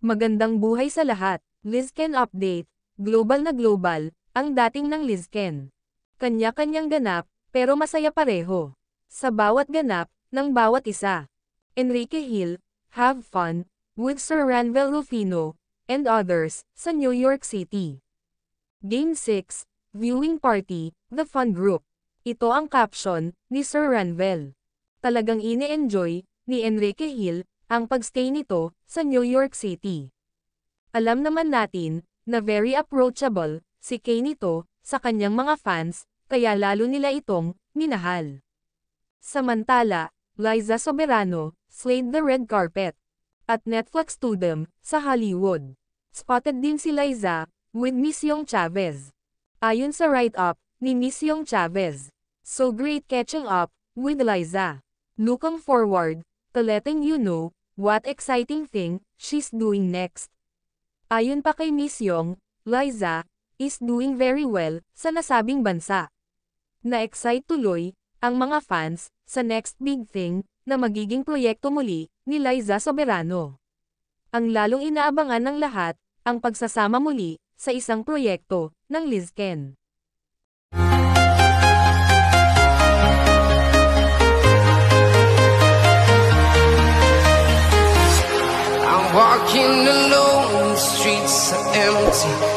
Magandang buhay sa lahat. Lizken Update. Global na global, ang dating ng Lizken. Kanya-kanyang ganap, pero masaya pareho. Sa bawat ganap, ng bawat isa. Enrique Hill, have fun, with Sir Ranvel Rufino, and others, sa New York City. Game 6, Viewing Party, The Fun Group. Ito ang caption, ni Sir Ranvel. Talagang ine-enjoy, ni Enrique Hill, ang pagstay nito, sa New York City. Alam naman natin, na very approachable, si Kay nito, sa kanyang mga fans, kaya lalo nila itong, minahal. Samantala, Liza Soberano, slayed the red carpet. At Netflix to them, sa Hollywood. Spotted din si Liza, with Miss Young Chavez. Ayon sa write-up, ni Miss Young Chavez. So great catching up, with Liza. Looking forward, to letting you know, what exciting thing, she's doing next. Ayon pa kay Miss Young, Liza, is doing very well, sa nasabing bansa. Na-excite tuloy, ang mga fans, sa next big thing, na magiging proyekto muli, ni Liza Soberano. Ang lalong inaabangan ng lahat, ang pagsasama muli, sa isang proyekto, ng Lizken. Walking alone, the streets are empty.